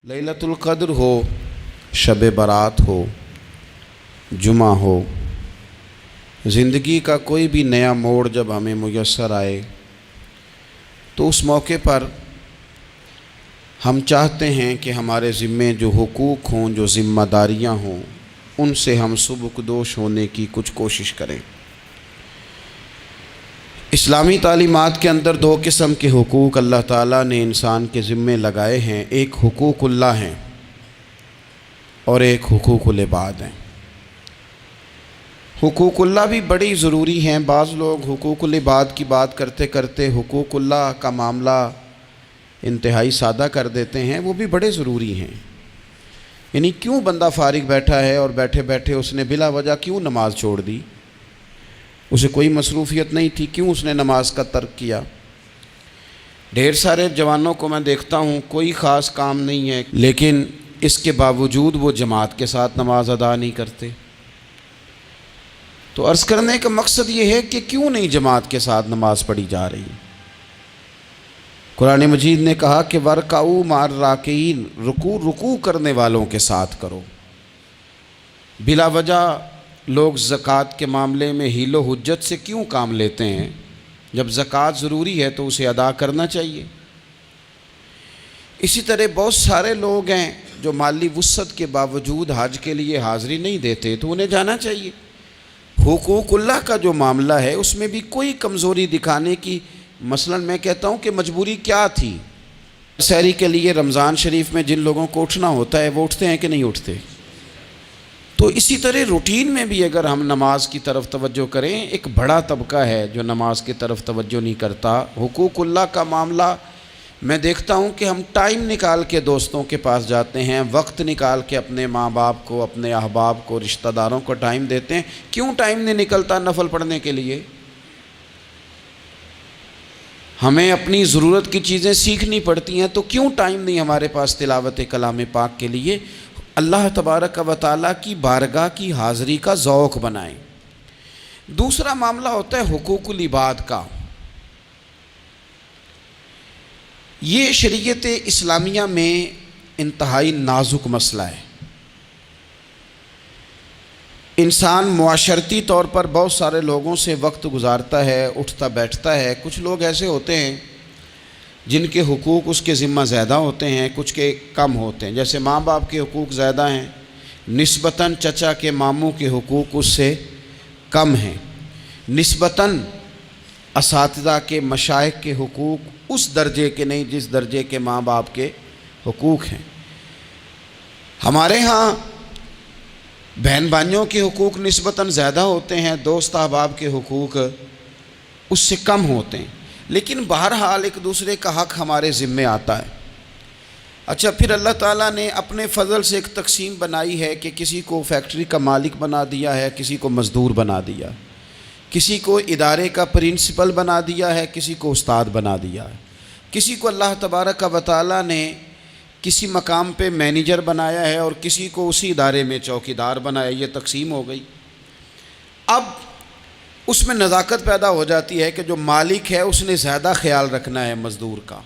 لیلۃ القدر ہو، شب برات ہو، جمعہ ہو، زندگی کا کوئی بھی نیا موڑ جب ہمیں میسر آئے تو اس موقع پر ہم چاہتے ہیں کہ ہمارے ذمے جو حقوق ہوں، جو ذمہ داریاں ہوں، ان سے ہم سبکدوش ہونے کی کچھ کوشش کریں۔ اسلامی تعلیمات کے اندر دو قسم کے حقوق اللہ تعالیٰ نے انسان کے ذمے لگائے ہیں، ایک حقوق اللہ ہیں اور ایک حقوق العباد ہیں۔ حقوق اللہ بھی بڑی ضروری ہیں۔ بعض لوگ حقوق العباد کی بات کرتے کرتے حقوق اللہ کا معاملہ انتہائی سادہ کر دیتے ہیں، وہ بھی بڑے ضروری ہیں۔ یعنی کیوں بندہ فارغ بیٹھا ہے اور بیٹھے بیٹھے اس نے بلا وجہ کیوں نماز چھوڑ دی؟ اسے کوئی مصروفیت نہیں تھی، کیوں اس نے نماز کا ترک کیا؟ ڈھیر سارے جوانوں کو میں دیکھتا ہوں، کوئی خاص کام نہیں ہے، لیکن اس کے باوجود وہ جماعت کے ساتھ نماز ادا نہیں کرتے۔ تو عرض کرنے کا مقصد یہ ہے کہ کیوں نہیں جماعت کے ساتھ نماز پڑھی جا رہی؟ قرآن مجید نے کہا کہ وَارْكَعُوا مَعَ الرَّاكِعِينَ، رکوع کرنے والوں کے ساتھ کرو۔ بلا وجہ لوگ زکوٰۃ کے معاملے میں حیل و حجت سے کیوں کام لیتے ہیں؟ جب زکوٰۃ ضروری ہے تو اسے ادا کرنا چاہیے۔ اسی طرح بہت سارے لوگ ہیں جو مالی وسعت کے باوجود حج کے لیے حاضری نہیں دیتے، تو انہیں جانا چاہیے۔ حقوق اللہ کا جو معاملہ ہے اس میں بھی کوئی کمزوری دکھانے کی، مثلا میں کہتا ہوں کہ مجبوری کیا تھی؟ سحری کے لیے رمضان شریف میں جن لوگوں کو اٹھنا ہوتا ہے وہ اٹھتے ہیں کہ نہیں اٹھتے؟ تو اسی طرح روٹین میں بھی اگر ہم نماز کی طرف توجہ کریں، ایک بڑا طبقہ ہے جو نماز کی طرف توجہ نہیں کرتا۔ حقوق اللہ کا معاملہ میں دیکھتا ہوں کہ ہم ٹائم نکال کے دوستوں کے پاس جاتے ہیں، وقت نکال کے اپنے ماں باپ کو، اپنے احباب کو، رشتہ داروں کو ٹائم دیتے ہیں۔ کیوں ٹائم نہیں نکلتا نفل پڑھنے کے لیے؟ ہمیں اپنی ضرورت کی چیزیں سیکھنی پڑتی ہیں، تو کیوں ٹائم نہیں ہمارے پاس تلاوت کلام پاک کے لیے؟ اللہ تبارک و تعالیٰ کی بارگاہ کی حاضری کا ذوق بنائیں۔ دوسرا معاملہ ہوتا ہے حقوق العباد کا۔ یہ شریعت اسلامیہ میں انتہائی نازک مسئلہ ہے۔ انسان معاشرتی طور پر بہت سارے لوگوں سے وقت گزارتا ہے، اٹھتا بیٹھتا ہے۔ کچھ لوگ ایسے ہوتے ہیں جن کے حقوق اس کے ذمہ زیادہ ہوتے ہیں، کچھ کے کم ہوتے ہیں۔ جیسے ماں باپ کے حقوق زیادہ ہیں، نسبتاً چچا کے ماموں کے حقوق اس سے کم ہیں، نسبتاً اساتذہ کے مشائخ کے حقوق اس درجے کے نہیں جس درجے کے ماں باپ کے حقوق ہیں۔ ہمارے ہاں بہن بھائیوں کے حقوق نسبتاً زیادہ ہوتے ہیں، دوست احباب کے حقوق اس سے کم ہوتے ہیں، لیکن بہرحال ایک دوسرے کا حق ہمارے ذمے آتا ہے۔ اچھا، پھر اللہ تعالیٰ نے اپنے فضل سے ایک تقسیم بنائی ہے کہ کسی کو فیکٹری کا مالک بنا دیا ہے، کسی کو مزدور بنا دیا، کسی کو ادارے کا پرنسپل بنا دیا ہے، کسی کو استاد بنا دیا ہے، کسی کو اللہ تبارک و تعالیٰ نے کسی مقام پہ مینیجر بنایا ہے اور کسی کو اسی ادارے میں چوکیدار بنایا۔ یہ تقسیم ہو گئی۔ اب اس میں نزاکت پیدا ہو جاتی ہے کہ جو مالک ہے اس نے زیادہ خیال رکھنا ہے مزدور کا،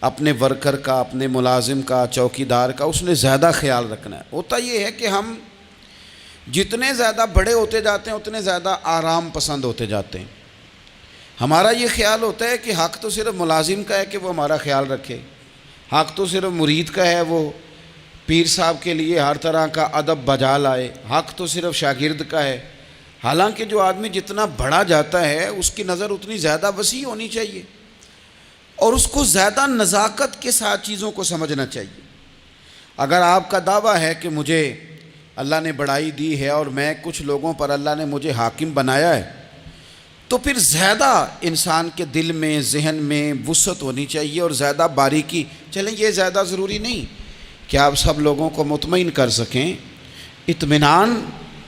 اپنے ورکر کا، اپنے ملازم کا، چوکیدار کا، اس نے زیادہ خیال رکھنا ہے۔ ہوتا یہ ہے کہ ہم جتنے زیادہ بڑے ہوتے جاتے ہیں اتنے زیادہ آرام پسند ہوتے جاتے ہیں۔ ہمارا یہ خیال ہوتا ہے کہ حق تو صرف ملازم کا ہے کہ وہ ہمارا خیال رکھے، حق تو صرف مرید کا ہے وہ پیر صاحب کے لیے ہر طرح کا ادب بجا لائے، حق تو صرف شاگرد کا ہے۔ حالانکہ جو آدمی جتنا بڑا جاتا ہے اس کی نظر اتنی زیادہ وسیع ہونی چاہیے اور اس کو زیادہ نزاکت کے ساتھ چیزوں کو سمجھنا چاہیے۔ اگر آپ کا دعویٰ ہے کہ مجھے اللہ نے بڑائی دی ہے اور میں کچھ لوگوں پر اللہ نے مجھے حاکم بنایا ہے، تو پھر زیادہ انسان کے دل میں، ذہن میں وسعت ہونی چاہیے اور زیادہ باریکی۔ چلیں، یہ زیادہ ضروری نہیں کہ آپ سب لوگوں کو مطمئن کر سکیں، اطمینان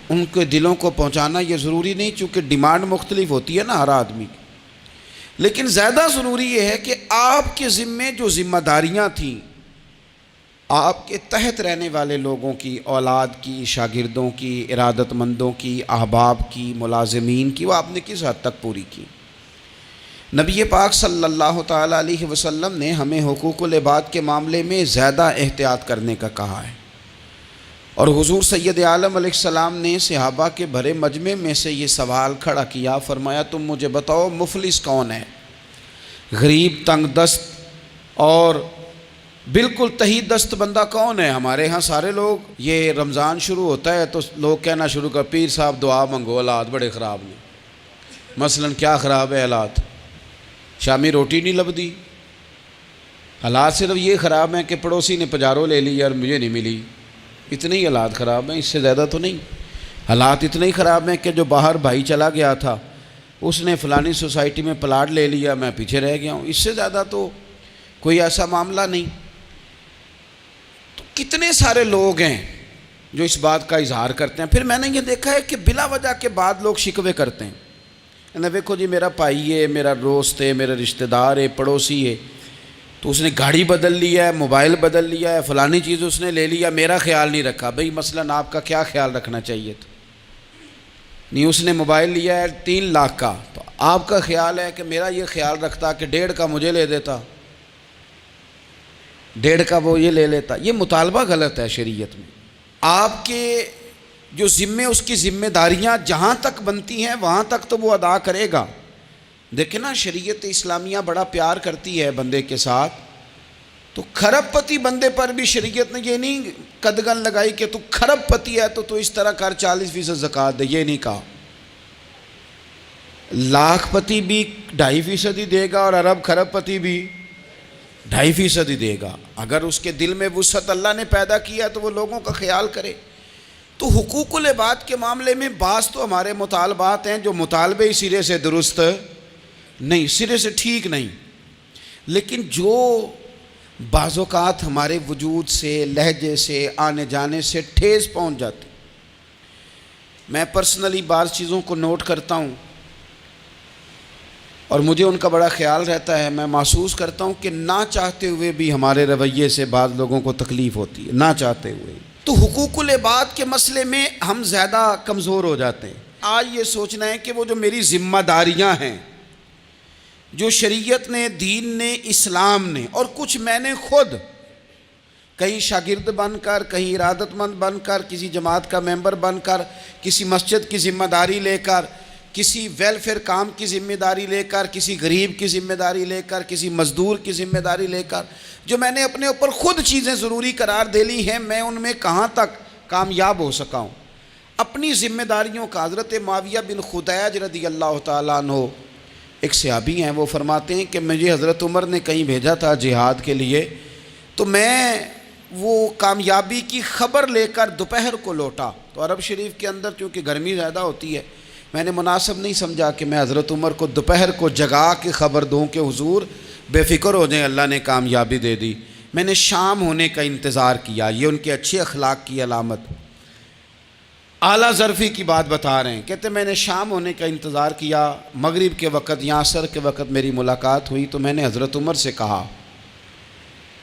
ان کے دلوں کو پہنچانا یہ ضروری نہیں، چونکہ ڈیمانڈ مختلف ہوتی ہے نا ہر آدمی کی۔ لیکن زیادہ ضروری یہ ہے کہ آپ کے ذمے جو ذمہ داریاں تھیں، آپ کے تحت رہنے والے لوگوں کی، اولاد کی، شاگردوں کی، ارادت مندوں کی، احباب کی، ملازمین کی، وہ آپ نے کس حد تک پوری کی؟ نبی پاک صلی اللہ تعالیٰ علیہ وسلم نے ہمیں حقوق العباد کے معاملے میں زیادہ احتیاط کرنے کا کہا ہے، اور حضور سید عالم علیہ السلام نے صحابہ کے بھرے مجمع میں سے یہ سوال کھڑا کیا، فرمایا تم مجھے بتاؤ مفلس کون ہے، غریب، تنگ دست اور بالکل تہی دست بندہ کون ہے؟ ہمارے ہاں سارے لوگ یہ رمضان شروع ہوتا ہے تو لوگ کہنا شروع کر پیر صاحب دعا منگو، حالات بڑے خراب ہیں۔ مثلا کیا خراب ہے حالات؟ شامی روٹی نہیں لبدی، حالات صرف یہ خراب ہیں کہ پڑوسی نے پجارو لے لی اور مجھے نہیں ملی، اتنے ہی حالات خراب ہیں، اس سے زیادہ تو نہیں۔ حالات اتنے ہی خراب ہیں کہ جو باہر بھائی چلا گیا تھا اس نے فلانی سوسائٹی میں پلاٹ لے لیا، میں پیچھے رہ گیا ہوں، اس سے زیادہ تو کوئی ایسا معاملہ نہیں۔ تو کتنے سارے لوگ ہیں جو اس بات کا اظہار کرتے ہیں۔ پھر میں نے یہ دیکھا ہے کہ بلا وجہ کے بعد لوگ شکوے کرتے ہیں، دیکھو جی میرا بھائی ہے، میرا دوست ہے، میرا رشتہ دار ہے، پڑوسی ہے، تو اس نے گاڑی بدل لیا ہے، موبائل بدل لیا ہے، فلانی چیز اس نے لے لیا، میرا خیال نہیں رکھا۔ بھئی مثلا آپ کا کیا خیال رکھنا چاہیے تھا؟ نہیں، اس نے موبائل لیا ہے 3 لاکھ کا، تو آپ کا خیال ہے کہ میرا یہ خیال رکھتا کہ 1.5 کا مجھے لے دیتا، 1.5 کا وہ یہ لے لیتا۔ یہ مطالبہ غلط ہے شریعت میں۔ آپ کے جو ذمے، اس کی ذمہ داریاں جہاں تک بنتی ہیں وہاں تک تو وہ ادا کرے گا۔ دیکھیں نا، شریعت اسلامیہ بڑا پیار کرتی ہے بندے کے ساتھ، تو کھرب پتی بندے پر بھی شریعت نے یہ نہیں قدغن لگائی کہ تو کھرب پتی ہے تو اس طرح کر 40% زکوٰۃ دے، یہ نہیں کہا۔ لاکھ پتی بھی 2.5% ہی دے گا اور ارب کھرب پتی بھی 2.5% ہی دے گا۔ اگر اس کے دل میں وسعت اللہ نے پیدا کیا تو وہ لوگوں کا خیال کرے۔ تو حقوق العباد کے معاملے میں بعض تو ہمارے مطالبات ہیں جو مطالبے ہی سرے سے درست نہیں، سرے سے ٹھیک نہیں، لیکن جو بعض اوقات ہمارے وجود سے، لہجے سے، آنے جانے سے ٹھیس پہنچ جاتے۔ میں پرسنلی بعض چیزوں کو نوٹ کرتا ہوں اور مجھے ان کا بڑا خیال رہتا ہے۔ میں محسوس کرتا ہوں کہ نہ چاہتے ہوئے بھی ہمارے رویے سے بعض لوگوں کو تکلیف ہوتی ہے، نہ چاہتے ہوئے۔ تو حقوق العباد کے مسئلے میں ہم زیادہ کمزور ہو جاتے ہیں۔ آج یہ سوچنا ہے کہ وہ جو میری ذمہ داریاں ہیں، جو شریعت نے، دین نے، اسلام نے، اور کچھ میں نے خود کہیں شاگرد بن کر، کہیں ارادت مند بن کر، کسی جماعت کا ممبر بن کر، کسی مسجد کی ذمہ داری لے کر، کسی ویلفیئر کام کی ذمہ داری لے کر، کسی غریب کی ذمہ داری لے کر، کسی مزدور کی ذمہ داری لے کر، جو میں نے اپنے اوپر خود چیزیں ضروری قرار دے لی ہیں، میں ان میں کہاں تک کامیاب ہو سکا ہوں اپنی ذمہ داریوں کا۔ حضرت معاویہ بن خدیج رضی اللہ تعالیٰ عنہ ایک صحابی ہیں، وہ فرماتے ہیں کہ مجھے حضرت عمر نے کہیں بھیجا تھا جہاد کے لیے، تو میں وہ کامیابی کی خبر لے کر دوپہر کو لوٹا۔ تو عرب شریف کے اندر چونکہ گرمی زیادہ ہوتی ہے، میں نے مناسب نہیں سمجھا کہ میں حضرت عمر کو دوپہر کو جگا کے خبر دوں کہ حضور بے فکر ہو جائیں، اللہ نے کامیابی دے دی۔ میں نے شام ہونے کا انتظار کیا، یہ ان کے اچھے اخلاق کی علامت، اعلیٰ ظرفی کی بات بتا رہے ہیں۔ کہتے میں نے شام ہونے کا انتظار کیا، مغرب کے وقت یا عصر کے وقت میری ملاقات ہوئی، تو میں نے حضرت عمر سے کہا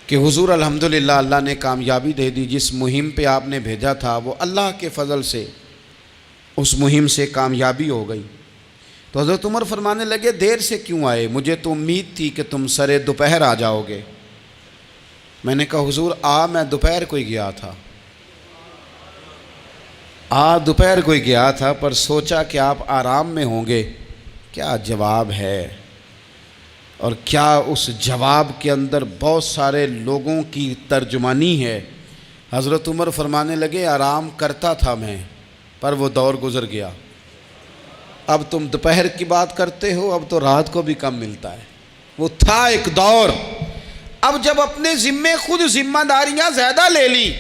کہ حضور الحمدللہ اللہ نے کامیابی دے دی، جس مہم پہ آپ نے بھیجا تھا وہ اللہ کے فضل سے اس مہم سے کامیابی ہو گئی۔ تو حضرت عمر فرمانے لگے دیر سے کیوں آئے؟ مجھے تو امید تھی کہ تم سرے دوپہر آ جاؤ گے۔ میں نے کہا حضور میں دوپہر کو ہی گیا تھا، دوپہر کو ہی گیا تھا، پر سوچا کہ آپ آرام میں ہوں گے۔ کیا جواب ہے، اور کیا اس جواب کے اندر بہت سارے لوگوں کی ترجمانی ہے۔ حضرت عمر فرمانے لگے آرام کرتا تھا میں، پر وہ دور گزر گیا، اب تم دوپہر کی بات کرتے ہو، اب تو رات کو بھی کم ملتا ہے۔ وہ تھا ایک دور، اب جب اپنے ذمے خود ذمہ داریاں زیادہ لے لی،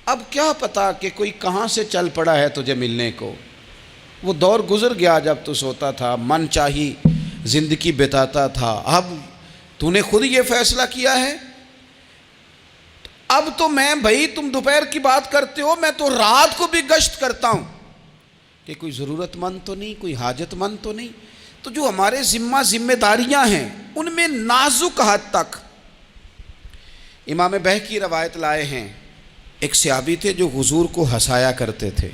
اب کیا پتا کہ کوئی کہاں سے چل پڑا ہے تجھے ملنے کو۔ وہ دور گزر گیا جب تو سوتا تھا، من چاہی زندگی بتاتا تھا، اب تو نے خود یہ فیصلہ کیا ہے، اب تو میں بھائی تم دوپہر کی بات کرتے ہو، میں تو رات کو بھی گشت کرتا ہوں کہ کوئی ضرورت مند تو نہیں، کوئی حاجت مند تو نہیں۔ تو جو ہمارے ذمہ داریاں ہیں ان میں نازک حد تک امام بہقی روایت لائے ہیں، ایک صحابی تھے جو حضور کو ہنسایا کرتے تھے،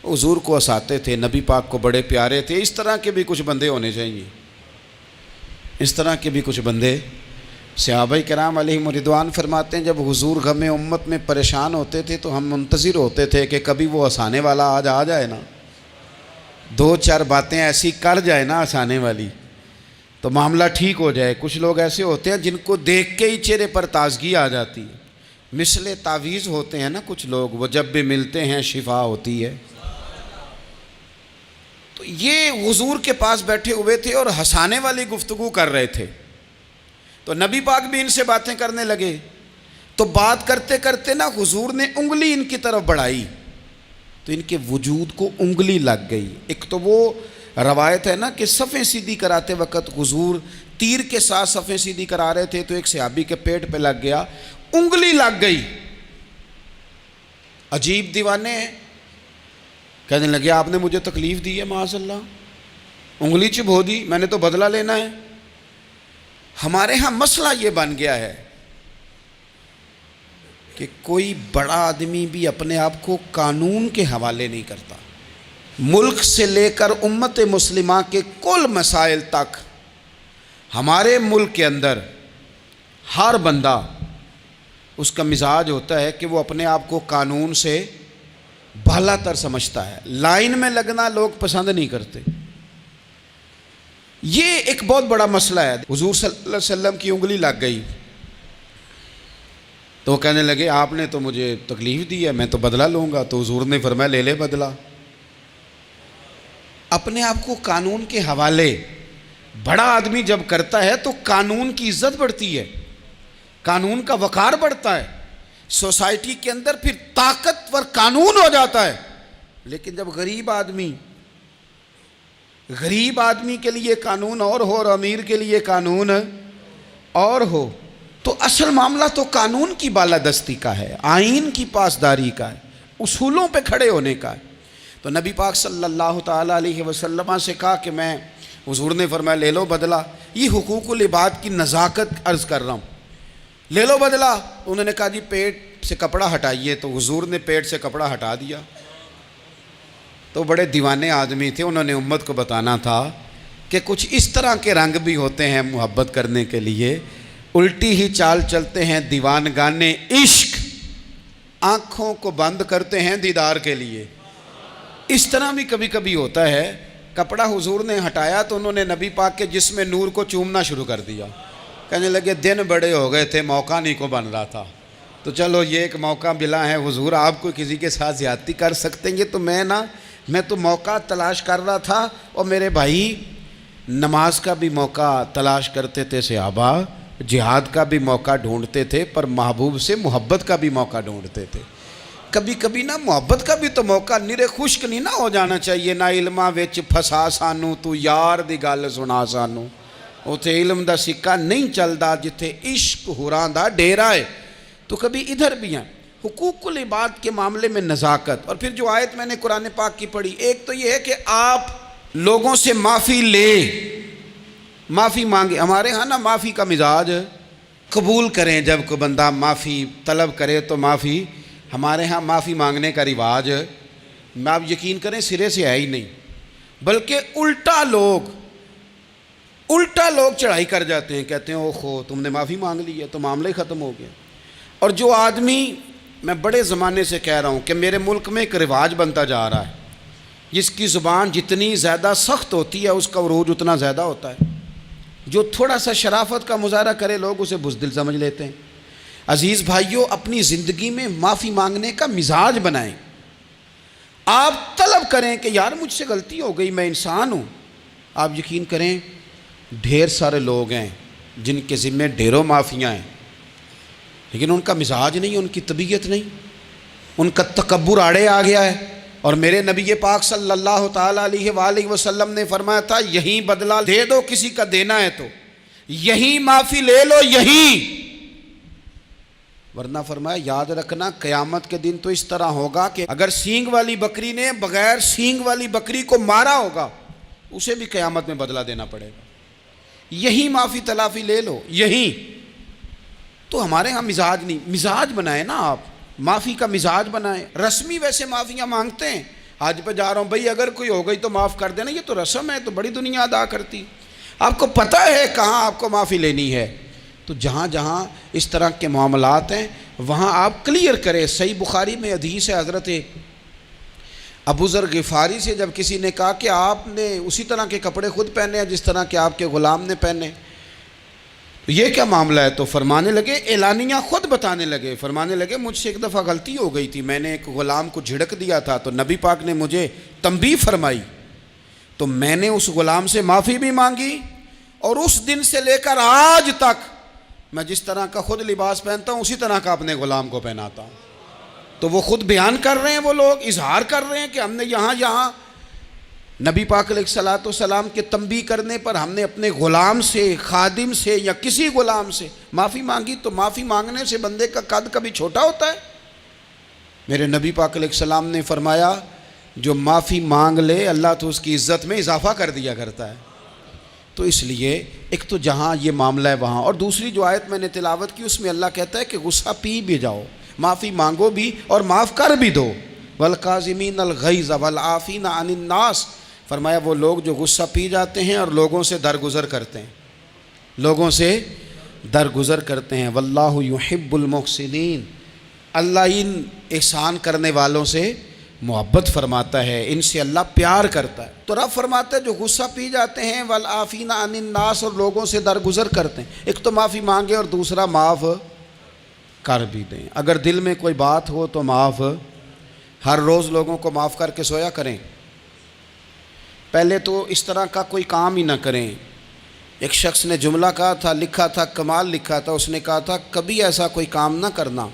حضور کو ہنساتے تھے، نبی پاک کو بڑے پیارے تھے۔ اس طرح کے بھی کچھ بندے ہونے چاہیے، اس طرح کے بھی کچھ بندے صحابہ کرام علیہم رضوان فرماتے ہیں جب حضور غم امت میں پریشان ہوتے تھے تو ہم منتظر ہوتے تھے کہ کبھی وہ ہنسانے والا آج آ جائے نا، دو چار باتیں ایسی کر جائے نا ہنسانے والی تو معاملہ ٹھیک ہو جائے۔ کچھ لوگ ایسے ہوتے ہیں جن کو دیکھ کے ہی چہرے پر تازگی آ جاتی ہے، مثل تعویذ ہوتے ہیں نا کچھ لوگ، وہ جب بھی ملتے ہیں شفا ہوتی ہے۔ تو یہ حضور کے پاس بیٹھے ہوئے تھے اور ہنسانے والی گفتگو کر رہے تھے، تو نبی پاک بھی ان سے باتیں کرنے لگے۔ تو بات کرتے کرتے نا حضور نے انگلی ان کی طرف بڑھائی تو ان کے وجود کو انگلی لگ گئی۔ ایک تو وہ روایت ہے نا کہ صفیں سیدھی کراتے وقت حضور تیر کے ساتھ صفیں سیدھی کرا رہے تھے تو ایک صحابی کے پیٹ پہ لگ گیا، انگلی لگ گئی۔ عجیب دیوانے ہیں، کہنے لگے آپ نے مجھے تکلیف دی ہے، معاذ اللہ انگلی چبھو دی، میں نے تو بدلہ لینا ہے۔ ہمارے ہاں مسئلہ یہ بن گیا ہے کہ کوئی بڑا آدمی بھی اپنے آپ کو قانون کے حوالے نہیں کرتا۔ ملک سے لے کر امت مسلمہ کے کل مسائل تک ہمارے ملک کے اندر ہر بندہ اس کا مزاج ہوتا ہے کہ وہ اپنے آپ کو قانون سے بالا تر سمجھتا ہے۔ لائن میں لگنا لوگ پسند نہیں کرتے۔ یہ ایک بہت بڑا مسئلہ ہے۔ حضور صلی اللہ علیہ وسلم کی انگلی لگ گئی تو وہ کہنے لگے آپ نے تو مجھے تکلیف دی ہے، میں تو بدلہ لوں گا۔ تو حضور نے فرمایا لے لے بدلہ۔ اپنے آپ کو قانون کے حوالے بڑا آدمی جب کرتا ہے تو قانون کی عزت بڑھتی ہے، قانون کا وقار بڑھتا ہے، سوسائٹی کے اندر پھر طاقتور قانون ہو جاتا ہے۔ لیکن جب غریب آدمی کے لیے قانون اور ہو اور امیر کے لیے قانون اور ہو تو اصل معاملہ تو قانون کی بالادستی کا ہے، آئین کی پاسداری کا ہے، اصولوں پہ کھڑے ہونے کا ہے۔ تو نبی پاک صلی اللہ تعالیٰ علیہ وسلم سے کہا کہ میں، حضور نے فرمایا لے لو بدلہ۔ یہ حقوق العباد کی نزاکت عرض کر رہا ہوں، لے لو بدلہ۔ انہوں نے کہا جی پیٹ سے کپڑا ہٹائیے، تو حضور نے پیٹ سے کپڑا ہٹا دیا۔ تو بڑے دیوانے آدمی تھے، انہوں نے امت کو بتانا تھا کہ کچھ اس طرح کے رنگ بھی ہوتے ہیں محبت کرنے کے لیے، الٹی ہی چال چلتے ہیں دیوان گانے عشق، آنکھوں کو بند کرتے ہیں دیدار کے لیے۔ اس طرح بھی کبھی کبھی ہوتا ہے۔ کپڑا حضور نے ہٹایا تو انہوں نے نبی پاک کے جسم نور کو چومنا شروع کر دیا، کہنے لگے دن بڑے ہو گئے تھے، موقع نہیں کو بن رہا تھا، تو چلو یہ ایک موقع ملا ہے حضور، آپ کو کسی کے ساتھ زیادتی کر سکتے ہیں تو میں تو موقع تلاش کر رہا تھا۔ اور میرے بھائی نماز کا بھی موقع تلاش کرتے تھے صحابہ، جہاد کا بھی موقع ڈھونڈتے تھے، پر محبوب سے محبت کا بھی موقع ڈھونڈتے تھے۔ کبھی کبھی نا محبت کا بھی تو موقع نرے خشک نہیں نہ ہو جانا چاہیے۔ نہ علماں وچ پھسا سانو تو یار دی گل سنا سانو، اتھے علم دا سکہ نہیں چلدا جتھے عشق ہوراں دا ڈیرا ہے۔ تو کبھی ادھر بھی ہیں حقوق العباد کے معاملے میں نزاکت۔ اور پھر جو آیت میں نے قرآن پاک کی پڑھی، ایک تو یہ ہے کہ آپ لوگوں سے معافی معافی مانگے۔ ہمارے ہاں نا معافی کا مزاج، قبول کریں جب کوئی بندہ معافی طلب کرے تو معافی۔ ہمارے ہاں معافی مانگنے کا رواج آپ یقین کریں سرے سے ہے ہی نہیں، بلکہ الٹا لوگ چڑھائی کر جاتے ہیں، کہتے ہیں اوہو تم نے معافی مانگ لی ہے تو معاملہ ہی ختم ہو گیا۔ اور جو آدمی، میں بڑے زمانے سے کہہ رہا ہوں کہ میرے ملک میں ایک رواج بنتا جا رہا ہے، جس کی زبان جتنی زیادہ سخت ہوتی ہے اس کا عروج اتنا زیادہ ہوتا ہے۔ جو تھوڑا سا شرافت کا مظاہرہ کرے لوگ اسے بزدل سمجھ لیتے ہیں۔ عزیز بھائیوں، اپنی زندگی میں معافی مانگنے کا مزاج بنائیں۔ آپ طلب کریں کہ یار مجھ سے غلطی ہو گئی، میں انسان ہوں۔ آپ یقین کریں ڈھیر سارے لوگ ہیں جن کے ذمہ ڈھیروں معافیاں ہیں، لیکن ان کا مزاج نہیں، ان کی طبیعت نہیں، ان کا تکبر آڑے آ گیا ہے۔ اور میرے نبی پاک صلی اللہ تعالیٰ علیہ وآلہ وسلم نے فرمایا تھا یہیں بدلہ دے دو کسی کا دینا ہے تو، یہیں معافی لے لو، یہیں، ورنہ فرمایا یاد رکھنا قیامت کے دن تو اس طرح ہوگا کہ اگر سینگ والی بکری نے بغیر سینگ والی بکری کو مارا ہوگا اسے بھی قیامت میں بدلہ دینا پڑے گا۔ یہی معافی تلافی لے لو، یہی۔ تو ہمارے ہاں مزاج نہیں، مزاج بنائیں نا آپ، معافی کا مزاج بنائیں۔ رسمی ویسے معافیاں مانگتے ہیں، آج پہ جا رہا ہوں بھائی اگر کوئی ہو گئی تو معاف کر دینا، یہ تو رسم ہے، تو بڑی دنیا ادا کرتی۔ آپ کو پتہ ہے کہاں آپ کو معافی لینی ہے. تو جہاں جہاں اس طرح کے معاملات ہیں وہاں آپ کلیئر کریں. صحیح بخاری میں حدیث ہے حضرت ابو ذر غفاری سے، جب کسی نے کہا کہ آپ نے اسی طرح کے کپڑے خود پہنے ہیں جس طرح کہ آپ کے غلام نے پہنے، یہ کیا معاملہ ہے؟ تو فرمانے لگے، اعلانیہ خود بتانے لگے، فرمانے لگے مجھ سے ایک دفعہ غلطی ہو گئی تھی، میں نے ایک غلام کو جھڑک دیا تھا تو نبی پاک نے مجھے تنبیہ فرمائی، تو میں نے اس غلام سے معافی بھی مانگی، اور اس دن سے لے کر آج تک میں جس طرح کا خود لباس پہنتا ہوں اسی طرح کا اپنے غلام کو پہناتا ہوں. تو وہ خود بیان کر رہے ہیں، وہ لوگ اظہار کر رہے ہیں کہ ہم نے یہاں نبی پاک علیہ الصلوۃ والسلام کے تنبیہ کرنے پر ہم نے اپنے غلام سے، خادم سے یا کسی غلام سے معافی مانگی. تو معافی مانگنے سے بندے کا قد کبھی چھوٹا ہوتا ہے؟ میرے نبی پاک علیہ السلام نے فرمایا جو معافی مانگ لے اللہ تو اس کی عزت میں اضافہ کر دیا کرتا ہے. تو اس لیے ایک تو جہاں یہ معاملہ ہے وہاں، اور دوسری جو آیت میں نے تلاوت کی اس میں اللہ کہتا ہے کہ غصہ پی بھی جاؤ، معافی مانگو بھی اور معاف کر بھی دو. والکاظمین الغیظ والعافین عن الناس، فرمایا وہ لوگ جو غصہ پی جاتے ہیں اور لوگوں سے درگزر کرتے ہیں، لوگوں سے درگزر کرتے ہیں. واللہ یحب المحسنین، اللہ ان احسان کرنے والوں سے محبت فرماتا ہے، ان سے اللہ پیار کرتا ہے. تو رب فرماتا ہے جو غصہ پی جاتے ہیں والعافین عن الناس، اور لوگوں سے درگزر کرتے ہیں، ایک تو معافی مانگے اور دوسرا معاف کر بھی دیں. اگر دل میں کوئی بات ہو تو معاف، ہر روز لوگوں کو معاف کر کے سویا کریں. پہلے تو اس طرح کا کوئی کام ہی نہ کریں. ایک شخص نے جملہ کہا تھا، لکھا تھا، کمال لکھا تھا، اس نے کہا تھا کبھی ایسا کوئی کام نہ کرنا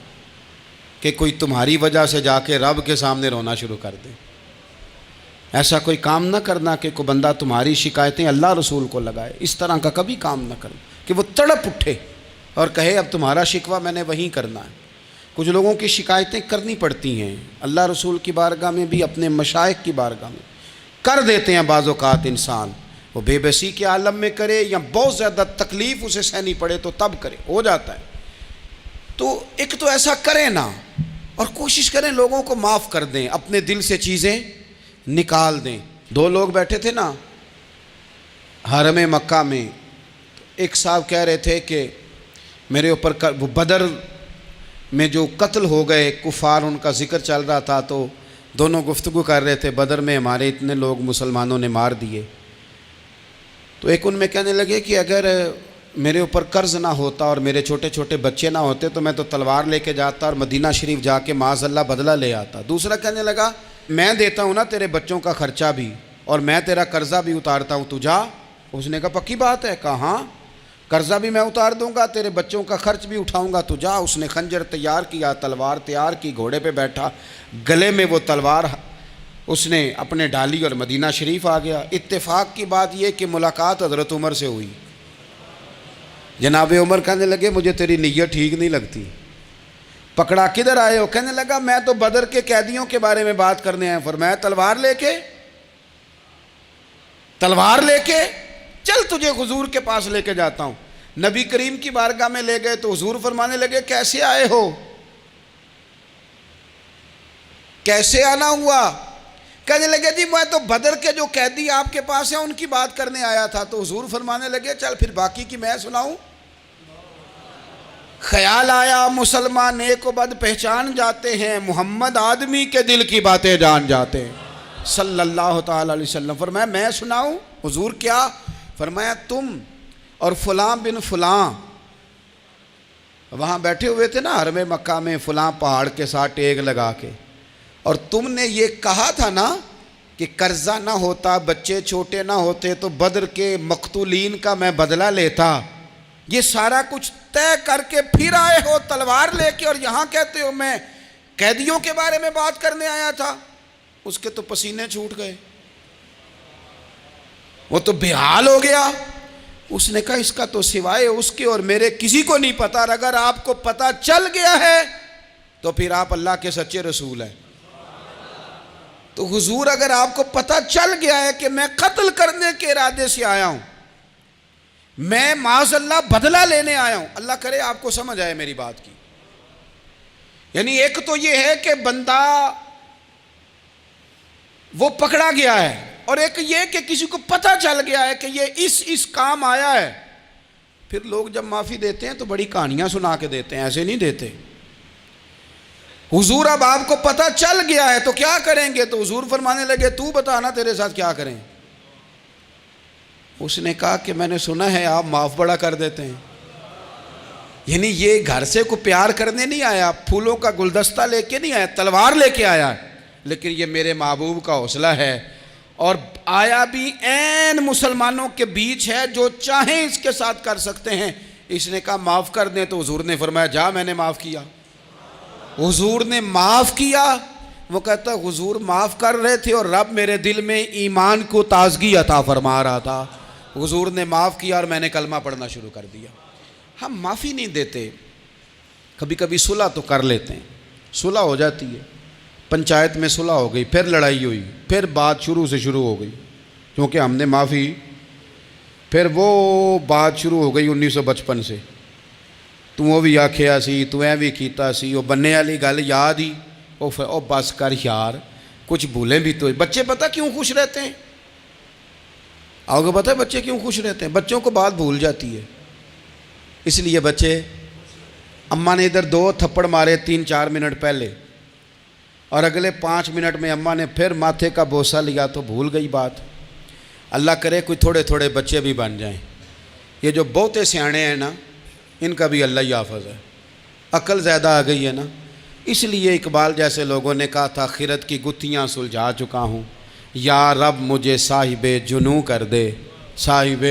کہ کوئی تمہاری وجہ سے جا کے رب کے سامنے رونا شروع کر دے. ایسا کوئی کام نہ کرنا کہ کوئی بندہ تمہاری شکایتیں اللہ رسول کو لگائے. اس طرح کا کبھی کام نہ کرنا کہ وہ تڑپ اٹھے اور کہے اب تمہارا شکوہ میں نے وہیں کرنا ہے. کچھ لوگوں کی شکایتیں کرنی پڑتی ہیں اللہ رسول کی بارگاہ میں بھی، اپنے مشائخ کی بارگاہ میں کر دیتے ہیں. بعض اوقات انسان وہ بے بسی کے عالم میں کرے یا بہت زیادہ تکلیف اسے سہنی پڑے تو تب کرے، ہو جاتا ہے. تو ایک تو ایسا کریں نا، اور کوشش کریں لوگوں کو معاف کر دیں، اپنے دل سے چیزیں نکال دیں. دو لوگ بیٹھے تھے نا حرم مکہ میں، ایک صاحب کہہ رہے تھے کہ میرے اوپر وہ بدر میں جو قتل ہو گئے کفار، ان کا ذکر چل رہا تھا، تو دونوں گفتگو کر رہے تھے بدر میں ہمارے اتنے لوگ مسلمانوں نے مار دیے. تو ایک ان میں کہنے لگے کہ اگر میرے اوپر قرض نہ ہوتا اور میرے چھوٹے چھوٹے بچے نہ ہوتے تو میں تو تلوار لے کے جاتا اور مدینہ شریف جا کے معاذ اللہ بدلہ لے آتا. دوسرا کہنے لگا میں دیتا ہوں نا تیرے بچوں کا خرچہ بھی اور میں تیرا قرضہ بھی اتارتا ہوں، تو جا. اس نے کہا پکی بات ہے؟ کہا ہاں، قرضہ بھی میں اتار دوں گا، تیرے بچوں کا خرچ بھی اٹھاؤں گا، تو جا. اس نے خنجر تیار کیا، تلوار تیار کی، گھوڑے پہ بیٹھا، گلے میں وہ تلوار اس نے اپنے ڈالی اور مدینہ شریف آ گیا. اتفاق کی بات یہ کہ ملاقات حضرت عمر سے ہوئی. جناب عمر کہنے لگے مجھے تیری نیت ٹھیک نہیں لگتی. پکڑا کدھر آئے ہو؟ کہنے لگا میں تو بدر کے قیدیوں کے بارے میں بات کرنے آیا. فرمایا تلوار لے کے چل تجھے حضور کے پاس لے کے جاتا ہوں. نبی کریم کی بارگاہ میں لے گئے تو حضور فرمانے لگے کیسے آئے ہو؟ کیسے آنا ہوا؟ کہنے لگے جی میں تو بدر کے جو قیدی آپ کے پاس ہیں ان کی بات کرنے آیا تھا. تو حضور فرمانے لگے چل پھر باقی کی میں سناؤں. خیال آیا مسلمان نیک و بد پہچان جاتے ہیں، محمد آدمی کے دل کی باتیں جان جاتے ہیں صلی اللہ تعالی علیہ وسلم. فرمایا میں سناؤں؟ حضور کیا؟ فرمایا تم اور فلاں بن فلاں وہاں بیٹھے ہوئے تھے نا حرم مکہ میں فلاں پہاڑ کے ساتھ ٹیک لگا کے، اور تم نے یہ کہا تھا نا کہ قرضہ نہ ہوتا، بچے چھوٹے نہ ہوتے تو بدر کے مقتولین کا میں بدلہ لیتا. یہ سارا کچھ طے کر کے پھر آئے ہو تلوار لے کے، اور یہاں کہتے ہو میں قیدیوں کے بارے میں بات کرنے آیا تھا. اس کے تو پسینے چھوٹ گئے، وہ تو بے حال ہو گیا. اس نے کہا اس کا تو سوائے اس کے اور میرے کسی کو نہیں پتا، اور اگر آپ کو پتا چل گیا ہے تو پھر آپ اللہ کے سچے رسول ہیں. تو حضور اگر آپ کو پتا چل گیا ہے کہ میں قتل کرنے کے ارادے سے آیا ہوں، میں معاذ اللہ بدلہ لینے آیا ہوں، اللہ کرے آپ کو سمجھ آئے میری بات کی. یعنی ایک تو یہ ہے کہ بندہ وہ پکڑا گیا ہے اور ایک یہ کہ کسی کو پتہ چل گیا ہے کہ یہ اس کام آیا ہے، پھر لوگ جب معافی دیتے ہیں تو بڑی کہانیاں سنا کے دیتے ہیں، ایسے نہیں دیتے۔ حضور اب آپ کو پتہ چل گیا ہے تو کیا کریں گے؟ تو حضور فرمانے لگے تو بتا نا تیرے ساتھ کیا کریں۔ اس نے کہا کہ میں نے سنا ہے آپ معاف بڑا کر دیتے ہیں، یعنی یہ گھر سے کوئی پیار کرنے نہیں آیا، پھولوں کا گلدستہ لے کے نہیں آیا، تلوار لے کے آیا، لیکن یہ میرے محبوب کا حوصلہ ہے، اور آیا بھی عین مسلمانوں کے بیچ ہے، جو چاہیں اس کے ساتھ کر سکتے ہیں۔ اس نے کہا معاف کر دیں، تو حضور نے فرمایا جا میں نے معاف کیا۔ حضور نے معاف کیا۔ وہ کہتا حضور معاف کر رہے تھے اور رب میرے دل میں ایمان کو تازگی عطا فرما رہا تھا، حضور نے معاف کیا اور میں نے کلمہ پڑھنا شروع کر دیا۔ ہم معافی نہیں دیتے، کبھی کبھی صلح تو کر لیتے ہیں، صلح ہو جاتی ہے، پنچایت میں صلح ہو گئی، پھر لڑائی ہوئی، پھر بات شروع سے شروع ہو گئی، کیونکہ ہم نے معافی، پھر وہ بات شروع ہو گئی 1955 سے، تو وہ بھی آکھیا سی، تو اے بھی کیتا سی، وہ بننے والی گل یاد ہی، او بس کر یار، کچھ بھولیں بھی تو۔ بچے پتہ کیوں خوش رہتے ہیں؟ آپ کو پتہ ہے بچے کیوں خوش رہتے ہیں؟ بچوں کو بات بھول جاتی ہے، اس لیے بچے، اماں نے ادھر 2 تھپڑ مارے 3-4 منٹ پہلے، اور اگلے 5 منٹ میں اماں نے پھر ماتھے کا بوسہ لیا تو بھول گئی بات۔ اللہ کرے کوئی تھوڑے تھوڑے بچے بھی بن جائیں، یہ جو بہتے سیانے ہیں نا، ان کا بھی اللہ ہی حافظ ہے، عقل زیادہ آ گئی ہے نا۔ اس لیے اقبال جیسے لوگوں نے کہا تھا خرد کی گتھیاں سلجھا چکا ہوں، یا رب مجھے صاحب جنوں کر دے، صاحب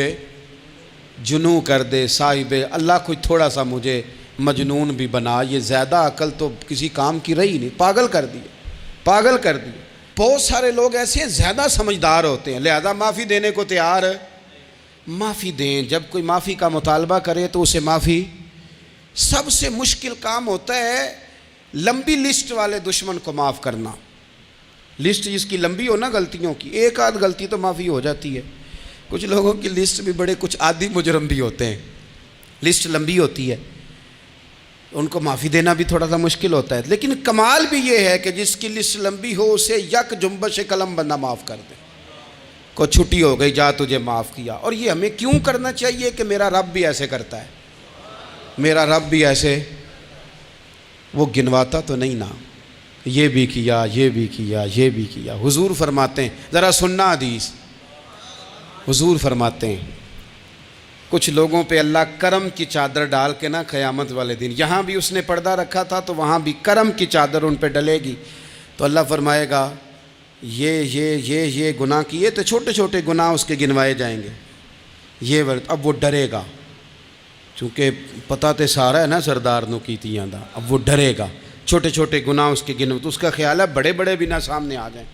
جنوں کر دے، صاحب اللہ کوئی تھوڑا سا مجھے مجنون بھی بنا، یہ زیادہ عقل تو کسی کام کی رہی نہیں، پاگل کر دی، پاگل کر دی۔ بہت سارے لوگ ایسے ہیں زیادہ سمجھدار ہوتے ہیں، لہذا معافی دینے کو تیار، معافی دیں۔ جب کوئی معافی کا مطالبہ کرے تو اسے معافی، سب سے مشکل کام ہوتا ہے لمبی لسٹ والے دشمن کو معاف کرنا۔ لسٹ جس کی لمبی ہو نا غلطیوں کی، ایک آدھ غلطی تو معافی ہو جاتی ہے، کچھ لوگوں کی لسٹ بھی بڑے کچھ عادی مجرم بھی ہوتے ہیں، لسٹ لمبی ہوتی ہے، ان کو معافی دینا بھی تھوڑا سا مشکل ہوتا ہے، لیکن کمال بھی یہ ہے کہ جس کی لسٹ لمبی ہو اسے یک جنبش قلم بندہ معاف کر دے، کو چھٹی ہو گئی جا تجھے معاف کیا۔ اور یہ ہمیں کیوں کرنا چاہیے کہ میرا رب بھی ایسے کرتا ہے، میرا رب بھی ایسے، وہ گنواتا تو نہیں نا، یہ بھی کیا، یہ بھی کیا، یہ بھی کیا۔ حضور فرماتے ہیں، ذرا سننا حدیث، حضور فرماتے ہیں کچھ لوگوں پہ اللہ کرم کی چادر ڈال کے نا قیامت والے دن، یہاں بھی اس نے پردہ رکھا تھا تو وہاں بھی کرم کی چادر ان پہ ڈلے گی، تو اللہ فرمائے گا یہ گناہ کیے تو چھوٹے چھوٹے گناہ اس کے گنوائے جائیں گے، یہ اب وہ ڈرے گا، چونکہ پتہ تے سارا ہے نا سردار نو کیتیاں دا، اب وہ ڈرے گا، چھوٹے چھوٹے گناہ اس کے گنو، تو اس کا خیال ہے بڑے بڑے بھی نہ سامنے آ جائیں،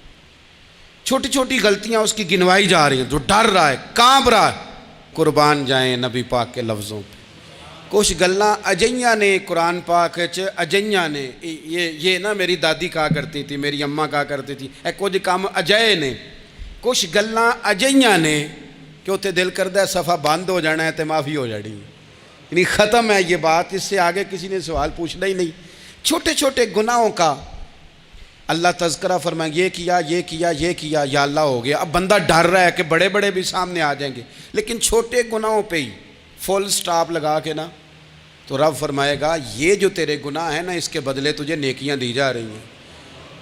چھوٹی چھوٹی غلطیاں اس کی گنوائی جا رہی ہیں، جو ڈر رہا ہے، کانپ رہا ہے۔ قربان جائیں نبی پاک کے لفظوں پہ، کچھ گلاں اجیاں نے قرآن پاک اجیاں نے، یہ نا میری دادی کہا کرتی تھی، میری اماں کہا کرتی تھی، اے کچھ کام اجائے نے، کچھ گلاں اجیاں نے کہ اتنے دل کردہ ہے صفحہ بند ہو جانا ہے تو معافی ہو جانی، یعنی ختم ہے یہ بات، اس سے آگے کسی نے سوال پوچھنا ہی نہیں۔ چھوٹے چھوٹے گناہوں کا اللہ تذکرہ فرمائیں، یہ کیا یہ کیا یہ کیا، یا اللہ ہو گیا۔ اب بندہ ڈر رہا ہے کہ بڑے بڑے بھی سامنے آ جائیں گے، لیکن چھوٹے گناہوں پہ ہی فل سٹاپ لگا کے نا، تو رب فرمائے گا یہ جو تیرے گناہ ہیں نا اس کے بدلے تجھے نیکیاں دی جا رہی ہیں،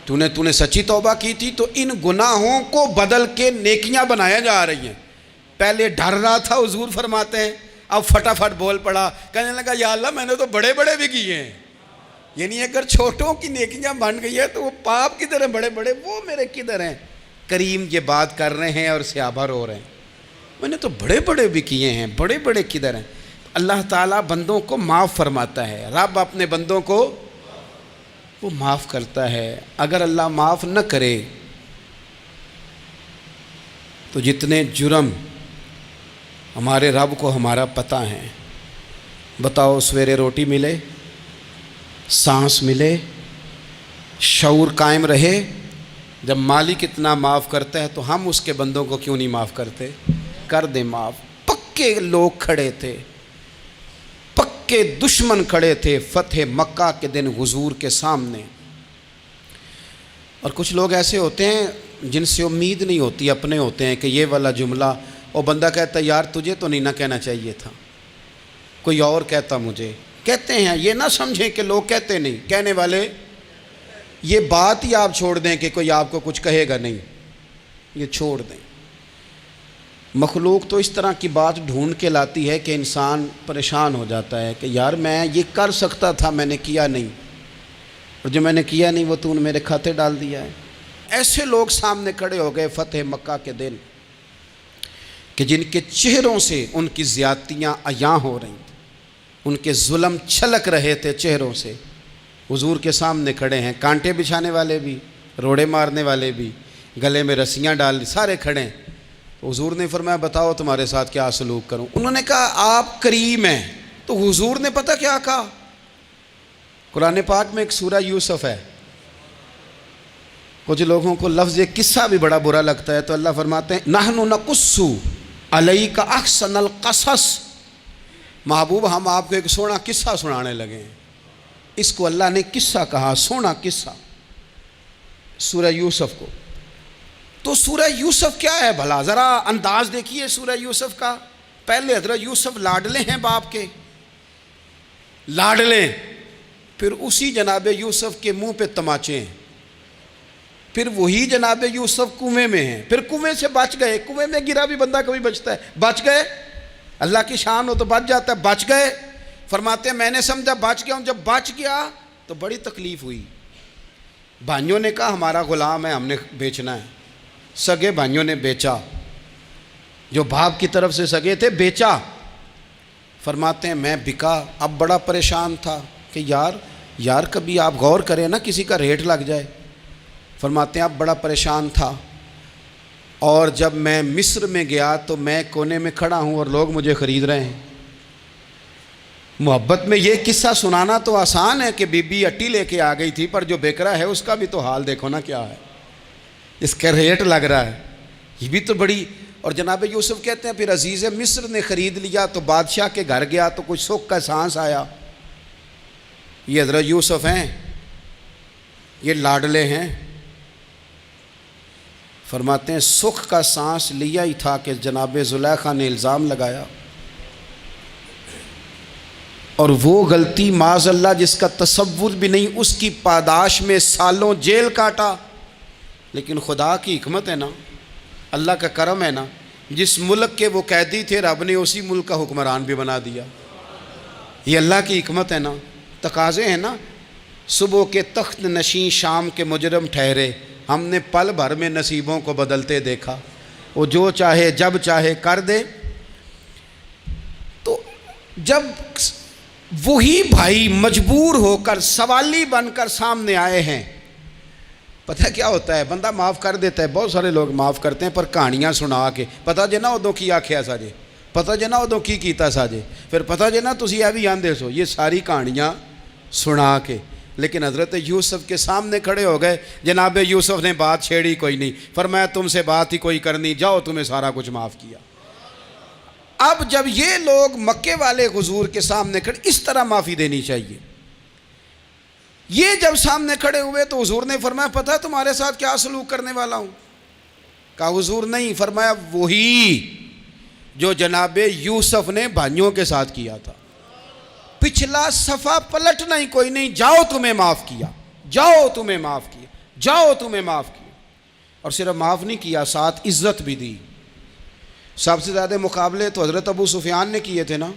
تو نے سچی توبہ کی تھی تو ان گناہوں کو بدل کے نیکیاں بنایا جا رہی ہیں۔ پہلے ڈر رہا تھا، حضور فرماتے ہیں، اب فٹافٹ بول پڑا، کہنے لگا یا اللہ میں نے تو بڑے بڑے بھی کیے ہیں، یعنی اگر چھوٹوں کی نیکیاں بن گئی ہے تو وہ پاپ کدھر ہیں بڑے بڑے، وہ میرے کدھر ہیں۔ کریم یہ بات کر رہے ہیں اور صحابہ رو رہے ہیں، میں نے تو بڑے بڑے بھی کیے ہیں، بڑے بڑے کدھر ہیں۔ اللہ تعالیٰ بندوں کو معاف فرماتا ہے، رب اپنے بندوں کو وہ معاف کرتا ہے۔ اگر اللہ معاف نہ کرے تو جتنے جرم ہمارے رب کو ہمارا پتہ ہے، بتاؤ سویرے روٹی ملے، سانس ملے، شعور قائم رہے، جب مالک اتنا معاف کرتا ہے تو ہم اس کے بندوں کو کیوں نہیں معاف کرتے؟ کر دیں معاف۔ پکے لوگ کھڑے تھے، پکے دشمن کھڑے تھے فتح مکہ کے دن حضور کے سامنے، اور کچھ لوگ ایسے ہوتے ہیں جن سے امید نہیں ہوتی اپنے ہوتے ہیں کہ یہ والا جملہ، وہ بندہ کہتا ہے یار تجھے تو نہیں نہ کہنا چاہیے تھا، کوئی اور کہتا مجھے. کہتے ہیں، یہ نہ سمجھیں کہ لوگ کہتے نہیں، کہنے والے. یہ بات ہی آپ چھوڑ دیں کہ کوئی آپ کو کچھ کہے گا نہیں، یہ چھوڑ دیں. مخلوق تو اس طرح کی بات ڈھونڈ کے لاتی ہے کہ انسان پریشان ہو جاتا ہے کہ یار میں یہ کر سکتا تھا، میں نے کیا نہیں، اور جو میں نے کیا نہیں وہ تو نے میرے کھاتے ڈال دیا ہے. ایسے لوگ سامنے کھڑے ہو گئے فتح مکہ کے دن کہ جن کے چہروں سے ان کی زیادتیاں عیاں ہو رہی تھیں، ان کے ظلم چھلک رہے تھے چہروں سے. حضور کے سامنے کھڑے ہیں، کانٹے بچھانے والے بھی، روڑے مارنے والے بھی، گلے میں رسیاں ڈال، سارے کھڑے ہیں. حضور نے فرمایا بتاؤ تمہارے ساتھ کیا سلوک کروں. انہوں نے کہا آپ کریم ہیں. تو حضور نے پتہ کیا کہا؟ قرآن پاک میں ایک سورہ یوسف ہے. کچھ لوگوں کو لفظ یہ قصہ بھی بڑا برا لگتا ہے، تو اللہ فرماتے ہیں نحن نقص علیک احسن القصص. محبوب ہم آپ کو ایک سونا قصہ سنانے لگے ہیں. اس کو اللہ نے قصہ کہا، سونا قصہ، سورہ یوسف کو. تو سورہ یوسف کیا ہے بھلا؟ ذرا انداز دیکھیے سورہ یوسف کا. پہلے حضرت یوسف لاڈلے ہیں باپ کے، لاڈلے. پھر اسی جناب یوسف کے منہ پہ تماچے ہیں. پھر وہی جناب یوسف کنویں میں ہیں. پھر کنویں سے بچ گئے. کنویں میں گرا بھی بندہ کبھی بچتا ہے، بچ گئے. اللہ کی شان ہو تو بچ جاتا ہے. بچ گئے. فرماتے ہیں میں نے سمجھا بچ گیا ہوں. جب بچ گیا تو بڑی تکلیف ہوئی. بھائیوں نے کہا ہمارا غلام ہے، ہم نے بیچنا ہے. سگے بھائیوں نے بیچا، جو باپ کی طرف سے سگے تھے بیچا. فرماتے ہیں میں بکا. اب بڑا پریشان تھا کہ یار کبھی آپ غور کریں نا، کسی کا ریٹ لگ جائے. فرماتے ہیں اب بڑا پریشان تھا، اور جب میں مصر میں گیا تو میں کونے میں کھڑا ہوں اور لوگ مجھے خرید رہے ہیں. محبت میں یہ قصہ سنانا تو آسان ہے کہ بی بی اٹی لے کے آ گئی تھی، پر جو بیچ رہا ہے اس کا بھی تو حال دیکھو نا کیا ہے، اس کا ریٹ لگ رہا ہے. یہ بھی تو بڑی. اور جناب یوسف کہتے ہیں پھر عزیز مصر نے خرید لیا تو بادشاہ کے گھر گیا تو کچھ سکھ کا سانس آیا. یہ حضرت یوسف ہیں، یہ لاڈلے ہیں. فرماتے ہیں سکھ کا سانس لیا ہی تھا کہ جناب زلیخا نے الزام لگایا. اور وہ غلطی معاذ اللہ جس کا تصور بھی نہیں، اس کی پاداش میں سالوں جیل کاٹا. لیکن خدا کی حکمت ہے نا، اللہ کا کرم ہے نا، جس ملک کے وہ قیدی تھے رب نے اسی ملک کا حکمران بھی بنا دیا. یہ اللہ کی حکمت ہے نا، تقاضے ہیں نا. صبح کے تخت نشین شام کے مجرم ٹھہرے، ہم نے پل بھر میں نصیبوں کو بدلتے دیکھا. وہ جو چاہے جب چاہے کر دے. تو جب وہی بھائی مجبور ہو کر سوالی بن کر سامنے آئے ہیں، پتہ کیا ہوتا ہے؟ بندہ معاف کر دیتا ہے، بہت سارے لوگ معاف کرتے ہیں، پر کہانیاں سنا کے پتہ جے نا ادوں کی آکھیا ساجے، پتہ جے نا ادوں کی کیتا ساجے، پھر پتہ جے نا تسی اے بھی آندے سو. یہ ساری کہانیاں سنا کے. لیکن حضرت یوسف کے سامنے کھڑے ہو گئے. جناب یوسف نے بات چھیڑی کوئی نہیں، فرمایا تم سے بات ہی کوئی کرنی، جاؤ تمہیں سارا کچھ معاف کیا. اب جب یہ لوگ مکے والے حضور کے سامنے کھڑے، اس طرح معافی دینی چاہیے. یہ جب سامنے کھڑے ہوئے تو حضور نے فرمایا پتہ تمہارے ساتھ کیا سلوک کرنے والا ہوں؟ کہا حضور نہیں. فرمایا وہی جو جناب یوسف نے بھائیوں کے ساتھ کیا تھا. پچھلا صفحہ پلٹنا ہی کوئی نہیں. جاؤ تمہیں معاف کیا، جاؤ تمہیں معاف کیا، جاؤ تمہیں معاف کیا. اور صرف معاف نہیں کیا، ساتھ عزت بھی دی. سب سے زیادہ مقابلے تو حضرت ابو سفیان نے کیے تھے نا،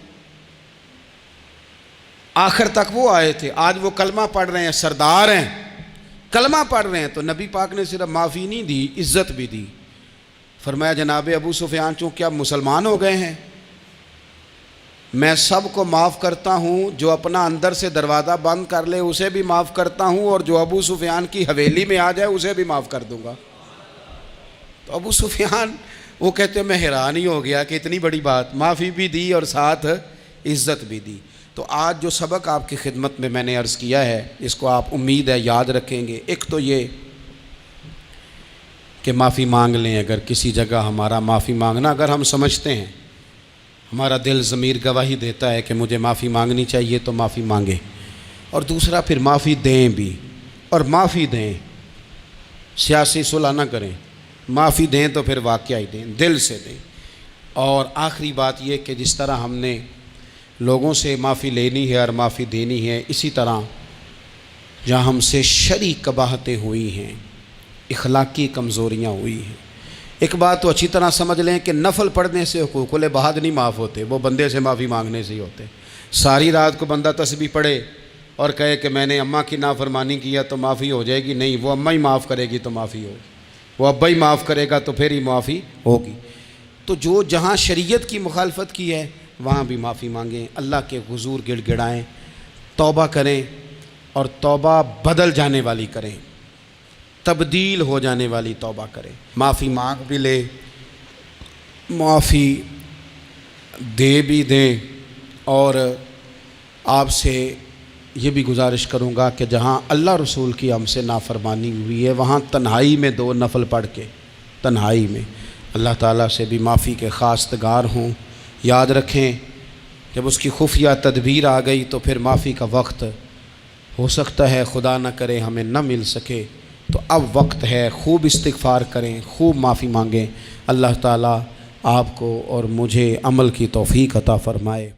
آخر تک وہ آئے تھے. آج وہ کلمہ پڑھ رہے ہیں، سردار ہیں، کلمہ پڑھ رہے ہیں. تو نبی پاک نے صرف معافی نہیں دی، عزت بھی دی. فرمایا جناب ابو سفیان چونکہ اب مسلمان ہو گئے ہیں، میں سب کو معاف کرتا ہوں. جو اپنا اندر سے دروازہ بند کر لے اسے بھی معاف کرتا ہوں، اور جو ابو سفیان کی حویلی میں آ جائے اسے بھی معاف کر دوں گا. تو ابو سفیان وہ کہتے ہیں میں حیران ہی ہو گیا کہ اتنی بڑی بات، معافی بھی دی اور ساتھ عزت بھی دی. تو آج جو سبق آپ کی خدمت میں نے عرض کیا ہے، اس کو آپ امید ہے یاد رکھیں گے. ایک تو یہ کہ معافی مانگ لیں. اگر کسی جگہ ہمارا معافی مانگنا اگر ہم سمجھتے ہیں، ہمارا دل ضمیر گواہی دیتا ہے کہ مجھے معافی مانگنی چاہیے، تو معافی مانگیں. اور دوسرا پھر معافی دیں بھی، اور معافی دیں، سیاسی صلح نہ کریں. معافی دیں تو پھر واقعی دیں، دل سے دیں۔ اور آخری بات یہ کہ جس طرح ہم نے لوگوں سے معافی لینی ہے اور معافی دینی ہے، اسی طرح جہاں ہم سے شرعی قباحتیں ہوئی ہیں، اخلاقی کمزوریاں ہوئی ہیں، ایک بات تو اچھی طرح سمجھ لیں کہ نفل پڑھنے سے حقوق العباد نہیں معاف ہوتے، وہ بندے سے معافی مانگنے سے ہی ہوتے۔ ساری رات کو بندہ تسبیح پڑھے اور کہے کہ میں نے اماں کی نافرمانی کیا تو معافی ہو جائے گی، نہیں، وہ اماں ہی معاف کرے گی تو معافی ہوگی، وہ ابا ہی معاف کرے گا تو پھر ہی معافی ہوگی۔ تو جو جہاں شریعت کی مخالفت کی ہے وہاں بھی معافی مانگیں، اللہ کے حضور گڑ گڑائیں، توبہ کریں، اور توبہ بدل جانے والی کریں، تبدیل ہو جانے والی توبہ کریں۔ معافی مانگ بھی لیں، معافی دے بھی دیں، اور آپ سے یہ بھی گزارش کروں گا کہ جہاں اللہ رسول کی ہم سے نافرمانی ہوئی ہے وہاں تنہائی میں 2 نفل پڑھ کے تنہائی میں اللہ تعالیٰ سے بھی معافی کے خواستگار ہوں۔ یاد رکھیں جب اس کی خفیہ تدبیر آ گئی تو پھر معافی کا وقت ہو سکتا ہے خدا نہ کرے ہمیں نہ مل سکے، تو اب وقت ہے، خوب استغفار کریں، خوب معافی مانگیں۔ اللہ تعالیٰ آپ کو اور مجھے عمل کی توفیق عطا فرمائے۔